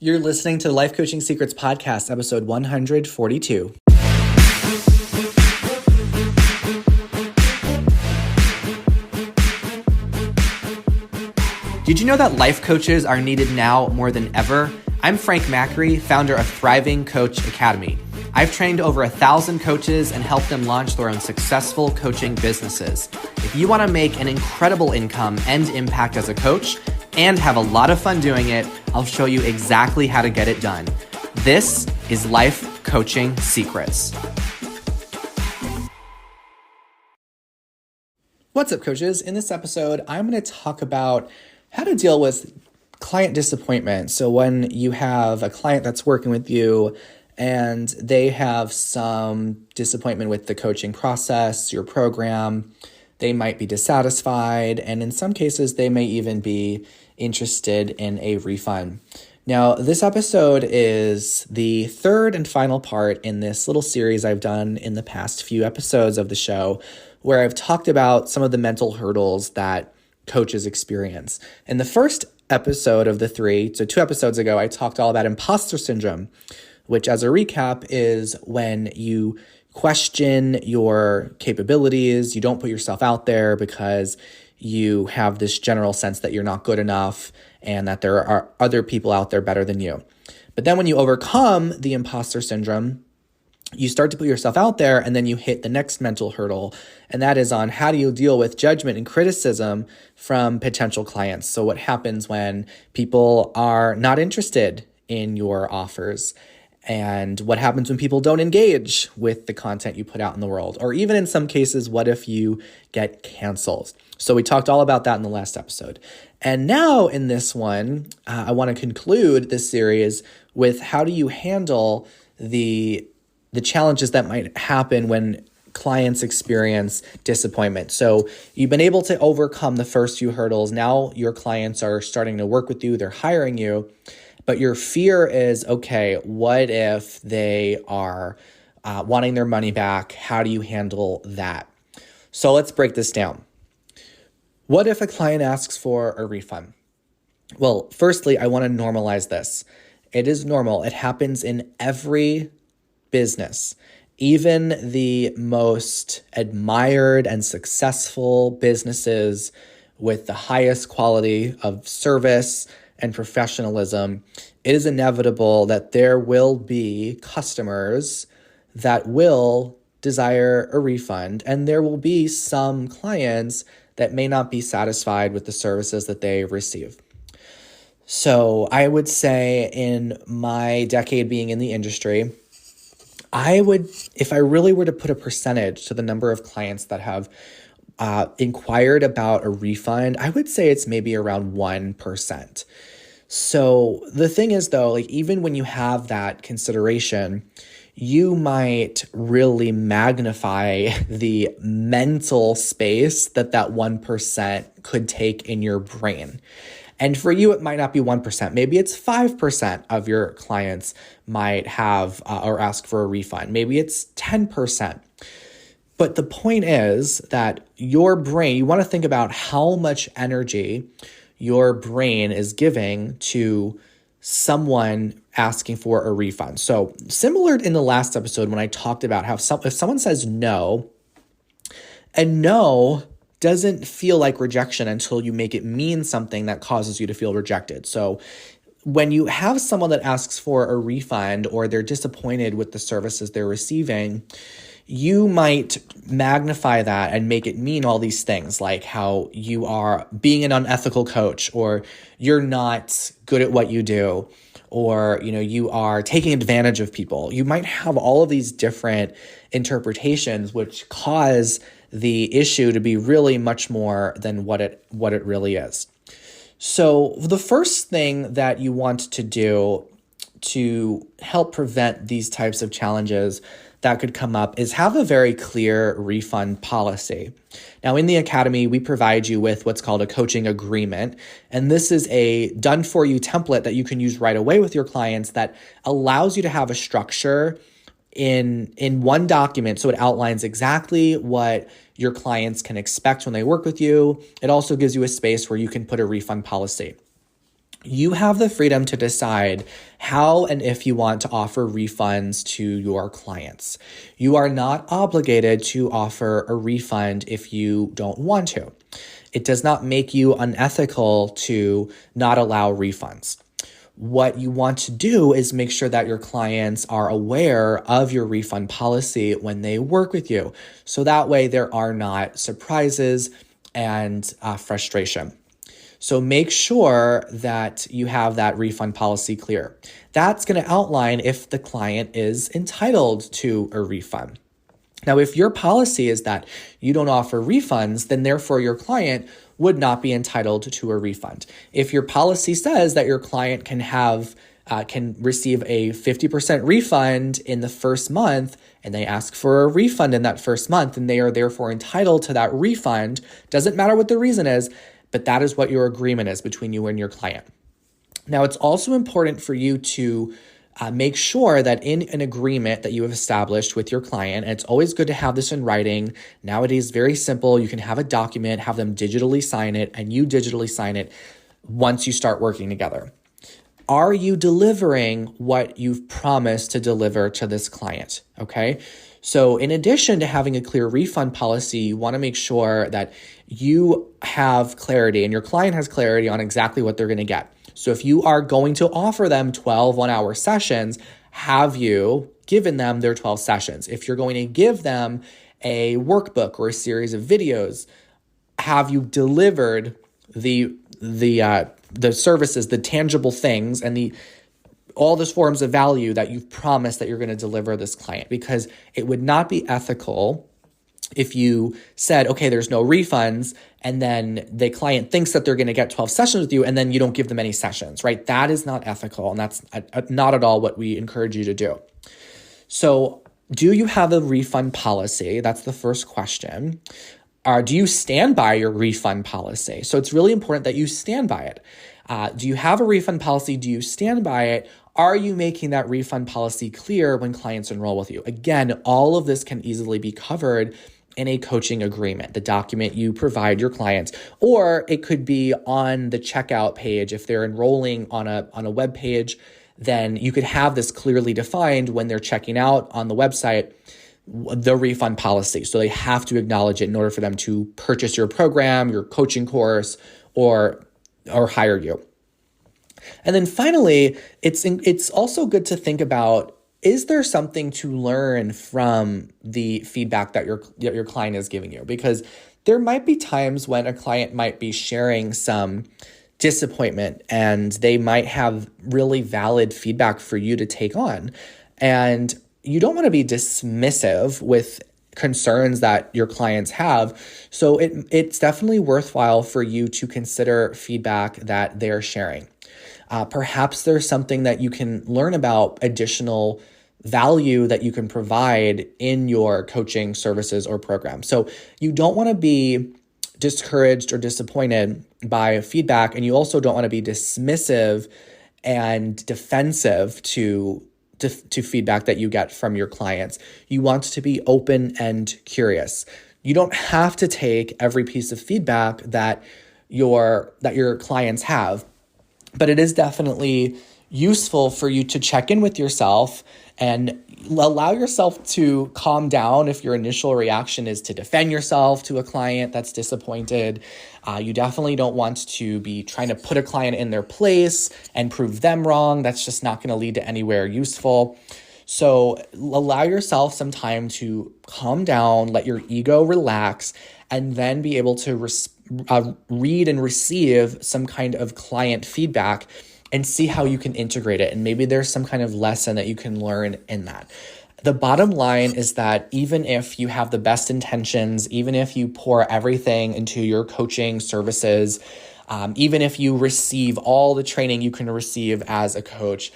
You're listening to the Life Coaching Secrets Podcast, episode 142. Did you know that life coaches are needed now more than ever? I'm Frank Macri, founder of Thriving Coach Academy. I've trained over 1,000 coaches and helped them launch their own successful coaching businesses. If you want to make an incredible income and impact as a coach and have a lot of fun doing it, I'll show you exactly how to get it done. This is Life Coaching Secrets. What's up, coaches? In this episode, I'm going to talk about how to deal with client disappointment. So when you have a client that's working with you and they have some disappointment with the coaching process, your program, they might be dissatisfied, and in some cases, they may even be interested in a refund. Now, this episode is the third and final part in this little series I've done in the past few episodes of the show, where I've talked about some of the mental hurdles that coaches experience. In the first episode of the three, so 2 episodes ago, I talked all about imposter syndrome, which, as a recap, is when you question your capabilities, you don't put yourself out there because you have this general sense that you're not good enough and that there are other people out there better than you. But then when you overcome the imposter syndrome, you start to put yourself out there, and then you hit the next mental hurdle, and that is on how do you deal with judgment and criticism from potential clients. So what happens when people are not interested in your offers? And what happens when people don't engage with the content you put out in the world? Or even in some cases, what if you get canceled? So we talked all about that in the last episode. And now in this one, I want to conclude this series with how do you handle the challenges that might happen when clients experience disappointment. So you've been able to overcome the first few hurdles. Now your clients are starting to work with you. They're hiring you. But your fear is, okay, what if they are wanting their money back? How do you handle that? So let's break this down. What if a client asks for a refund? Well, firstly, I want to normalize this. It is normal. It happens in every business. Even the most admired and successful businesses with the highest quality of service and professionalism, it is inevitable that there will be customers that will desire a refund, and there will be some clients that may not be satisfied with the services that they receive. So I would say in my decade being in the industry, if I really were to put a percentage to the number of clients that have inquired about a refund, I would say it's maybe around 1%. So the thing is, though, like even when you have that consideration, you might really magnify the mental space that 1% could take in your brain. And for you, it might not be 1%. Maybe it's 5% of your clients might have or ask for a refund. Maybe it's 10%. But the point is that your brain, you want to think about how much energy your brain is giving to someone asking for a refund. So similar in the last episode when I talked about how if someone says no, and no doesn't feel like rejection until you make it mean something that causes you to feel rejected. So when you have someone that asks for a refund or they're disappointed with the services they're receiving, you might magnify that and make it mean all these things, like how you are being an unethical coach, or you're not good at what you do, or you are taking advantage of people. You might have all of these different interpretations which cause the issue to be really much more than what it really is. So the first thing that you want to do to help prevent these types of challenges that could come up is have a very clear refund policy. Now, in the Academy, we provide you with what's called a coaching agreement. And this is a done-for-you template that you can use right away with your clients that allows you to have a structure in one document. So it outlines exactly what your clients can expect when they work with you. It also gives you a space where you can put a refund policy. You have the freedom to decide how and if you want to offer refunds to your clients. You are not obligated to offer a refund if you don't want to. It does not make you unethical to not allow refunds. What you want to do is make sure that your clients are aware of your refund policy when they work with you. So that way there are not surprises and frustration. So make sure that you have that refund policy clear. That's going to outline if the client is entitled to a refund. Now, if your policy is that you don't offer refunds, then therefore your client would not be entitled to a refund. If your policy says that your client can receive a 50% refund in the first month, and they ask for a refund in that first month, and they are therefore entitled to that refund, doesn't matter what the reason is, but that is what your agreement is between you and your client. Now, it's also important for you to make sure that in an agreement that you have established with your client, and it's always good to have this in writing. Nowadays, very simple. You can have a document, have them digitally sign it, and you digitally sign it once you start working together. Are you delivering what you've promised to deliver to this client? Okay. So in addition to having a clear refund policy, you want to make sure that you have clarity and your client has clarity on exactly what they're going to get. So if you are going to offer them 12 one-hour sessions, have you given them their 12 sessions? If you're going to give them a workbook or a series of videos, have you delivered the services, the tangible things, and all those forms of value that you've promised that you're going to deliver this client? Because it would not be ethical if you said, okay, there's no refunds, and then the client thinks that they're going to get 12 sessions with you, and then you don't give them any sessions, right? That is not ethical, and that's not at all what we encourage you to do. So do you have a refund policy? That's the first question. Do you stand by your refund policy? So it's really important that you stand by it. Do you have a refund policy? Do you stand by it? Are you making that refund policy clear when clients enroll with you? Again, all of this can easily be covered in a coaching agreement, the document you provide your clients, or it could be on the checkout page. If they're enrolling on a web page, then you could have this clearly defined when they're checking out on the website, the refund policy. So they have to acknowledge it in order for them to purchase your program, your coaching course, or hire you. And then finally, it's also good to think about, is there something to learn from the feedback that your client is giving you? Because there might be times when a client might be sharing some disappointment and they might have really valid feedback for you to take on. And you don't want to be dismissive with concerns that your clients have. So it's definitely worthwhile for you to consider feedback that they're sharing. Perhaps there's something that you can learn about additional value that you can provide in your coaching services or program. So you don't want to be discouraged or disappointed by feedback, and you also don't want to be dismissive and defensive to feedback that you get from your clients. You want to be open and curious. You don't have to take every piece of feedback that your clients have, but it is definitely useful for you to check in with yourself and allow yourself to calm down if your initial reaction is to defend yourself to a client that's disappointed. You definitely don't want to be trying to put a client in their place and prove them wrong. That's just not going to lead to anywhere useful. So allow yourself some time to calm down, let your ego relax, and then be able to read and receive some kind of client feedback and see how you can integrate it. And maybe there's some kind of lesson that you can learn in that. The bottom line is that even if you have the best intentions, even if you pour everything into your coaching services, even if you receive all the training you can receive as a coach,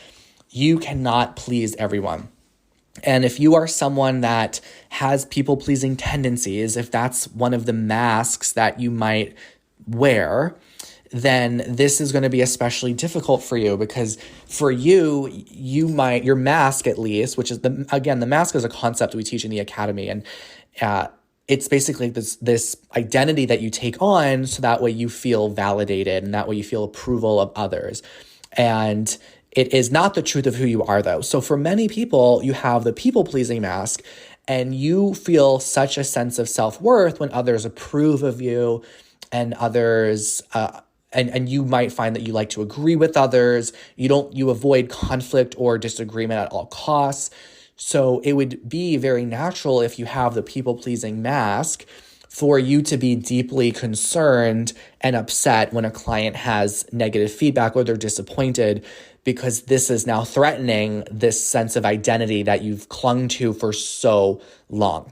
you cannot please everyone. And if you are someone that has people-pleasing tendencies, if that's one of the masks that you might wear, then this is going to be especially difficult for you, because for you your mask, at least, which is the mask is a concept we teach in the academy. And it's basically this identity that you take on so that way you feel validated and that way you feel approval of others. And it is not the truth of who you are, though. So for many people, you have the people-pleasing mask, and you feel such a sense of self-worth when others approve of you and others and you might find that you like to agree with others. You avoid conflict or disagreement at all costs. So it would be very natural, if you have the people-pleasing mask, for you to be deeply concerned and upset when a client has negative feedback or they're disappointed, because this is now threatening this sense of identity that you've clung to for so long.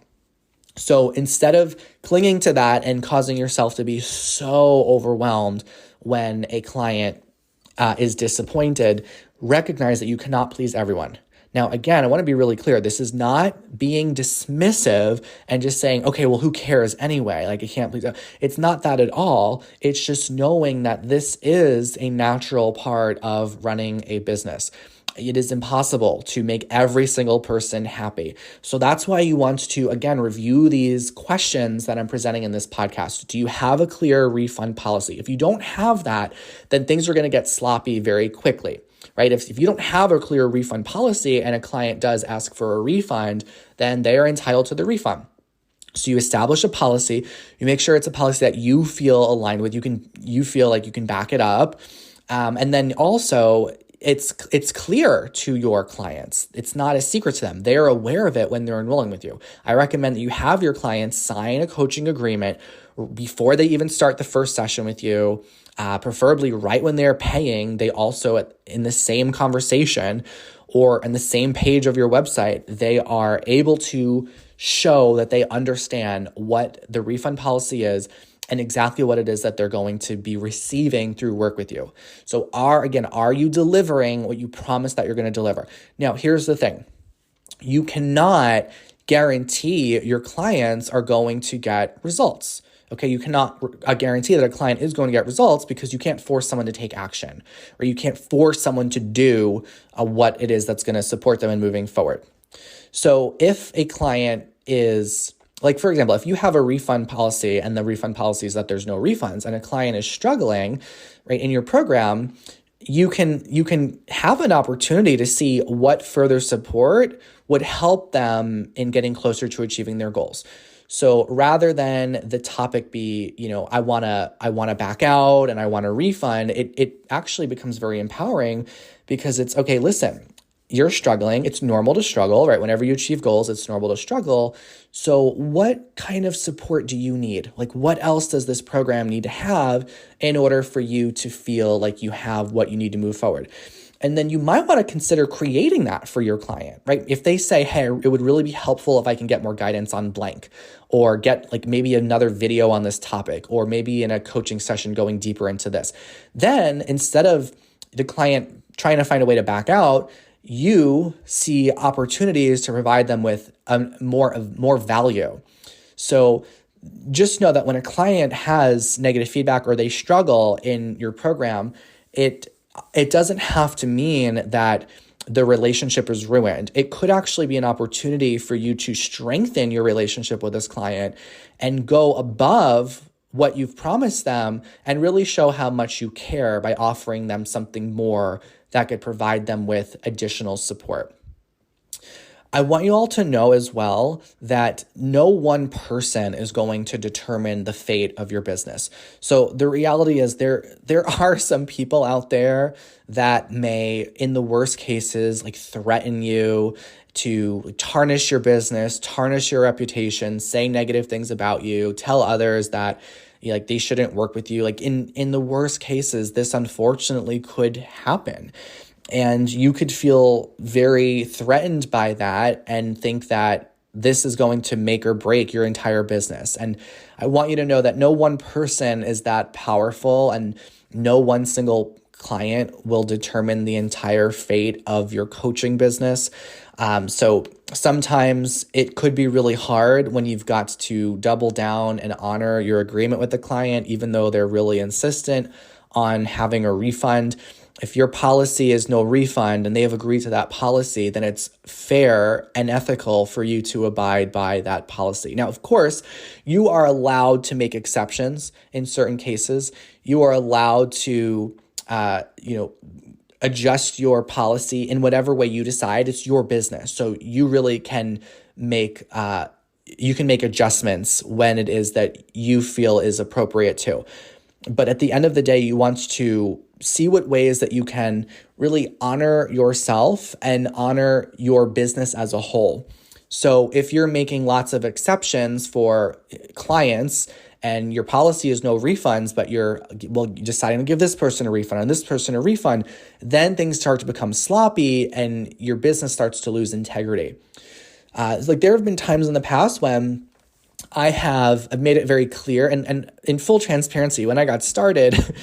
So instead of clinging to that and causing yourself to be so overwhelmed when a client is disappointed, recognize that you cannot please everyone. Now, again, I want to be really clear. This is not being dismissive and just saying, okay, well, who cares anyway? Like, I can't please. It's not that at all. It's just knowing that this is a natural part of running a business. It is impossible to make every single person happy. So that's why you want to, again, review these questions that I'm presenting in this podcast. Do you have a clear refund policy? If you don't have that, then things are going to get sloppy very quickly. Right? If you don't have a clear refund policy and a client does ask for a refund, then they are entitled to the refund. So you establish a policy, you make sure it's a policy that you feel aligned with, you feel like you can back it up. And then also it's clear to your clients. It's not a secret to them. They're aware of it when they're enrolling with you. I recommend that you have your clients sign a coaching agreement before they even start the first session with you. Preferably right when they're paying, they also, in the same conversation or in the same page of your website, they are able to show that they understand what the refund policy is and exactly what it is that they're going to be receiving through work with you. So are you delivering what you promised that you're going to deliver? Now, here's the thing. You cannot guarantee your clients are going to get results. Okay, you cannot guarantee that a client is going to get results, because you can't force someone to take action, or you can't force someone to do what it is that's going to support them in moving forward. So if a client is, like, for example, if you have a refund policy and the refund policy is that there's no refunds and a client is struggling, right, in your program, you can have an opportunity to see what further support would help them in getting closer to achieving their goals. So rather than the topic be, I want to back out and I want a refund, it actually becomes very empowering, because it's, okay, listen, you're struggling. It's normal to struggle, right? Whenever you achieve goals, it's normal to struggle. So what kind of support do you need? Like, what else does this program need to have in order for you to feel like you have what you need to move forward? And then you might want to consider creating that for your client, right? If they say, hey, it would really be helpful if I can get more guidance on blank, or get like maybe another video on this topic, or maybe in a coaching session going deeper into this, then instead of the client trying to find a way to back out, you see opportunities to provide them with more value. So just know that when a client has negative feedback or they struggle in your program, it doesn't have to mean that the relationship is ruined. It could actually be an opportunity for you to strengthen your relationship with this client and go above what you've promised them and really show how much you care by offering them something more that could provide them with additional support. I want you all to know as well that no one person is going to determine the fate of your business. So the reality is there are some people out there that may, in the worst cases, like threaten you, to tarnish your business, tarnish your reputation, say negative things about you, tell others that like they shouldn't work with you. Like in the worst cases, this unfortunately could happen. And you could feel very threatened by that and think that this is going to make or break your entire business. And I want you to know that no one person is that powerful, and no one single client will determine the entire fate of your coaching business. So sometimes it could be really hard when you've got to double down and honor your agreement with the client, even though they're really insistent on having a refund. If your policy is no refund and they have agreed to that policy, then it's fair and ethical for you to abide by that policy. Now, of course, you are allowed to make exceptions in certain cases. You are allowed to, adjust your policy in whatever way you decide. It's your business. So you really can make adjustments when it is that you feel is appropriate too. But at the end of the day, you want to see what ways that you can really honor yourself and honor your business as a whole. So if you're making lots of exceptions for clients and your policy is no refunds, but you're deciding to give this person a refund and this person a refund, then things start to become sloppy and your business starts to lose integrity. There have been times in the past when I've made it very clear and in full transparency, when I got started,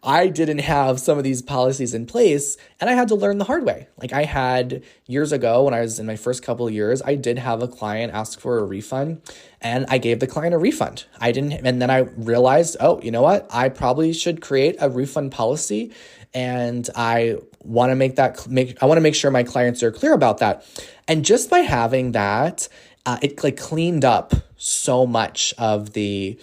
I didn't have some of these policies in place and I had to learn the hard way. I had years ago when I was in my first couple of years, I did have a client ask for a refund and I gave the client a refund. And then I realized, oh, you know what? I probably should create a refund policy and I want to make sure my clients are clear about that. And just by having that, it cleaned up so much of the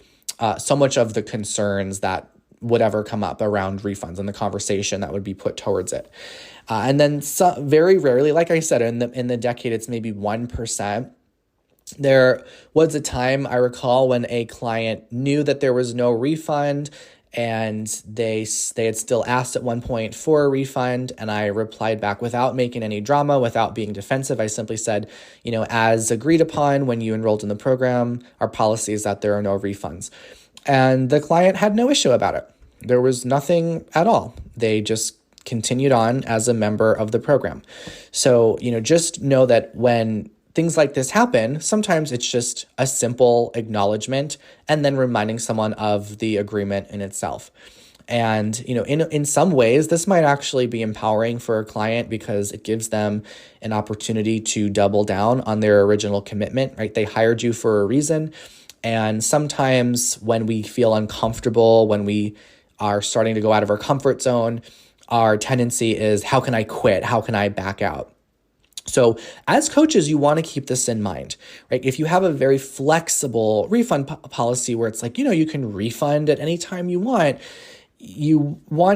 concerns that would ever come up around refunds and the conversation that would be put towards it. And then very rarely, like I said, in the decade, it's maybe 1%. There was a time I recall when a client knew that there was no refund and they had still asked at one point for a refund, and I replied back without making any drama, without being defensive. I simply said, as agreed upon when you enrolled in the program, our policy is that there are no refunds. And the client had no issue about it. There was nothing at all. They just continued on as a member of the program. So, just know that when things like this happen, sometimes it's just a simple acknowledgement and then reminding someone of the agreement in itself. And, in some ways, this might actually be empowering for a client because it gives them an opportunity to double down on their original commitment, right? They hired you for a reason. And sometimes when we feel uncomfortable, when we are starting to go out of our comfort zone, our tendency is, how can I quit? How can I back out? So as coaches, you want to keep this in mind, right? If you have a very flexible refund policy where it's you can refund at any time you want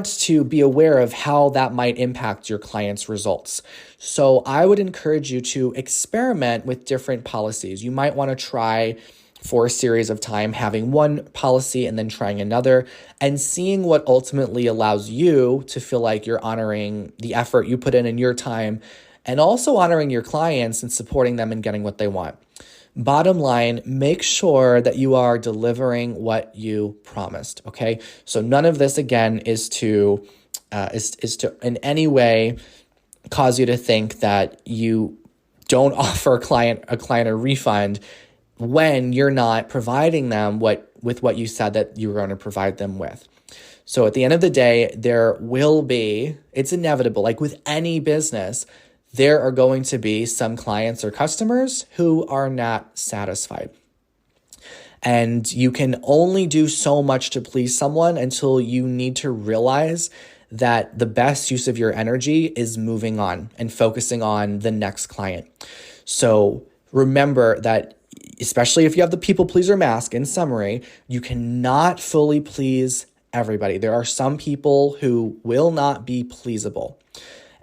to be aware of how that might impact your client's results. So I would encourage you to experiment with different policies. You might want to try for a series of time having one policy and then trying another and seeing what ultimately allows you to feel like you're honoring the effort you put in your time and also honoring your clients and supporting them and getting what they want. Bottom line, make sure that you are delivering what you promised, okay? So none of this, again, is to in any way cause you to think that you don't offer a client a refund when you're not providing them with what you said that you were going to provide them with. So at the end of the day, it's inevitable, like with any business, there are going to be some clients or customers who are not satisfied. And you can only do so much to please someone until you need to realize that the best use of your energy is moving on and focusing on the next client. So remember that, especially if you have the people pleaser mask, in summary, you cannot fully please everybody. There are some people who will not be pleasable.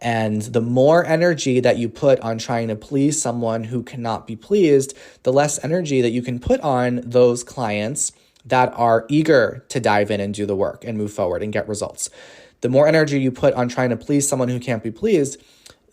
And the more energy that you put on trying to please someone who cannot be pleased, the less energy that you can put on those clients that are eager to dive in and do the work and move forward and get results. The more energy you put on trying to please someone who can't be pleased,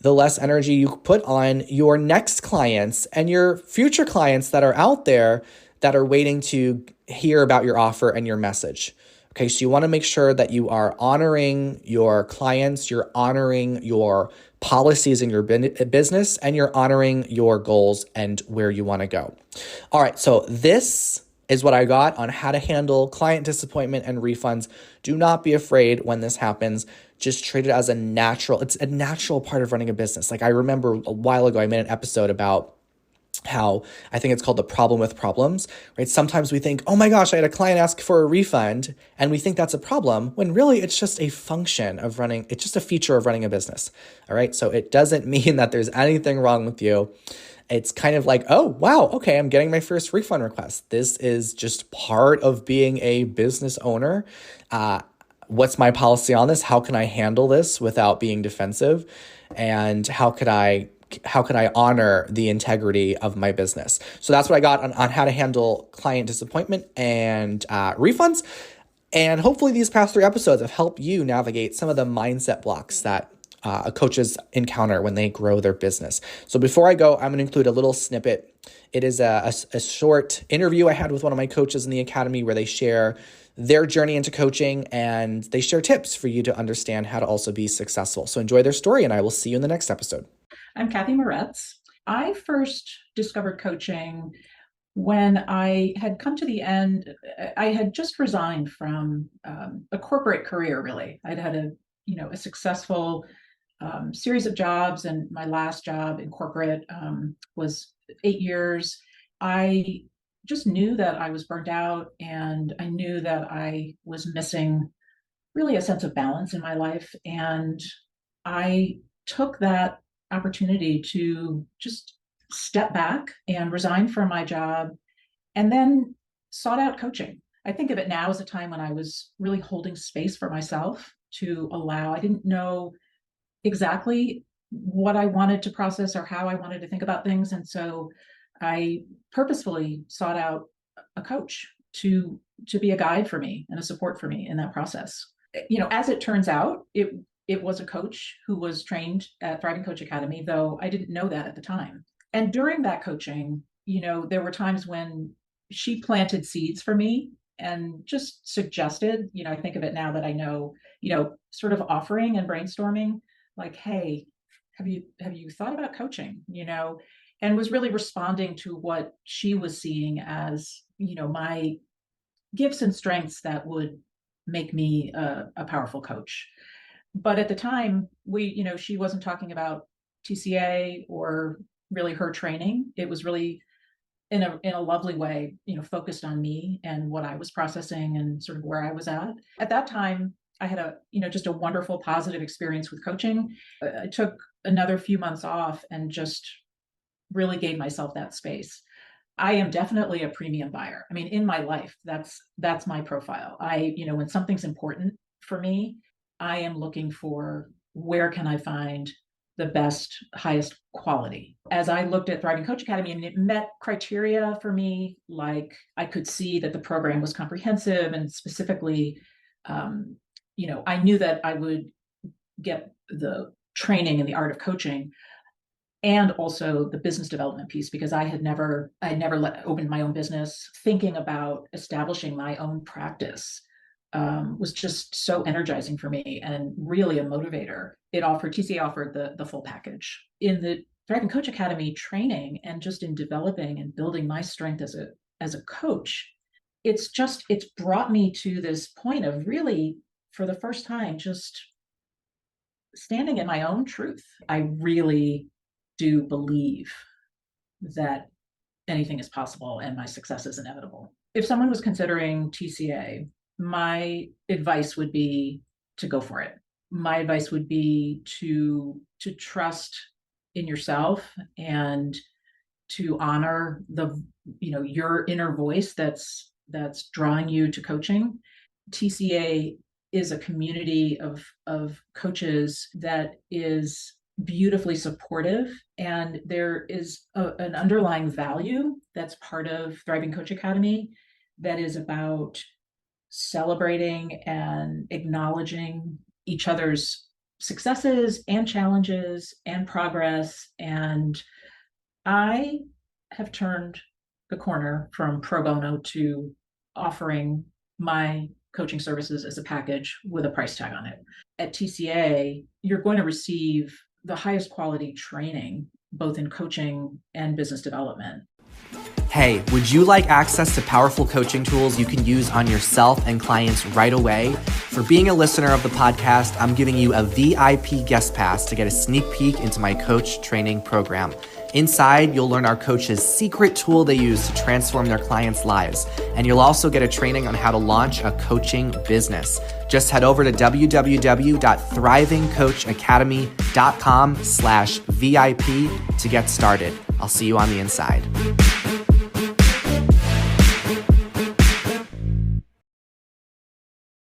the less energy you put on your next clients and your future clients that are out there that are waiting to hear about your offer and your message. Okay, so you want to make sure that you are honoring your clients, you're honoring your policies in your business, and you're honoring your goals and where you want to go. All right, so this is what I got on how to handle client disappointment and refunds. Do not be afraid when this happens. Just treat it as it's a natural part of running a business. Like I remember a while ago, I made an episode about how I think it's called the problem with problems, right? Sometimes we think, oh my gosh, I had a client ask for a refund, and we think that's a problem when really it's just a function of running, it's just a feature of running a business. All right. So it doesn't mean that there's anything wrong with you. It's kind of like, oh, wow, okay, I'm getting my first refund request. This is just part of being a business owner. what's my policy on this? How can I handle this without being defensive? And how could I honor the integrity of my business? So that's what I got on how to handle client disappointment and refunds. And hopefully these past 3 episodes have helped you navigate some of the mindset blocks that coaches encounter when they grow their business. So before I go, I'm going to include a little snippet. It is a short interview I had with one of my coaches in the academy where they share their journey into coaching and they share tips for you to understand how to also be successful. So enjoy their story, and I will see you in the next episode. I'm Kathy Moretz. I first discovered coaching when I had come to the end. I had just resigned from a corporate career, really. I'd had a successful series of jobs, and my last job in corporate was 8 years. I just knew that I was burnt out, and I knew that I was missing really a sense of balance in my life. And I took that opportunity to just step back and resign from my job, and then sought out coaching. I think of it now as a time when I was really holding space for myself to allow. I didn't know exactly what I wanted to process or how I wanted to think about things. And so I purposefully sought out a coach to be a guide for me and a support for me in that process. As it turns out, it was a coach who was trained at Thriving Coach Academy, though I didn't know that at the time. And during that coaching, there were times when she planted seeds for me and just suggested, I think of it now that I know, sort of offering and brainstorming, like, hey, have you thought about coaching, and was really responding to what she was seeing as, my gifts and strengths that would make me a powerful coach. But at the time, she wasn't talking about TCA or really her training. It was really in a lovely way, focused on me and what I was processing and sort of where I was at. At that time, I had just a wonderful positive experience with coaching. I took another few months off and just really gave myself that space. I am definitely a premium buyer. I mean, in my life, that's my profile. When something's important for me, I am looking for where can I find the best, highest quality. As I looked at Thriving Coach Academy, and it met criteria for me, like I could see that the program was comprehensive and specifically, I knew that I would get the training in the art of coaching and also the business development piece, because I had never opened my own business. Thinking about establishing my own practice was just so energizing for me and really a motivator. TCA offered the full package. In the Thriving Coach Academy training and just in developing and building my strength as a coach, it's brought me to this point of really, for the first time, just standing in my own truth. I really do believe that anything is possible and my success is inevitable. If someone was considering TCA, my advice would be to go for it. My advice would be to trust in yourself and to honor your inner voice that's drawing you to coaching. TCA is a community of coaches that is beautifully supportive, and there is an underlying value that's part of Thriving Coach Academy that is about celebrating and acknowledging each other's successes and challenges and progress. And I have turned the corner from pro bono to offering my coaching services as a package with a price tag on it. At TCA, you're going to receive the highest quality training, both in coaching and business development. Hey, would you like access to powerful coaching tools you can use on yourself and clients right away? For being a listener of the podcast, I'm giving you a VIP guest pass to get a sneak peek into my coach training program. Inside, you'll learn our coach's secret tool they use to transform their clients' lives. And you'll also get a training on how to launch a coaching business. Just head over to www.thrivingcoachacademy.com/VIP to get started. I'll see you on the inside.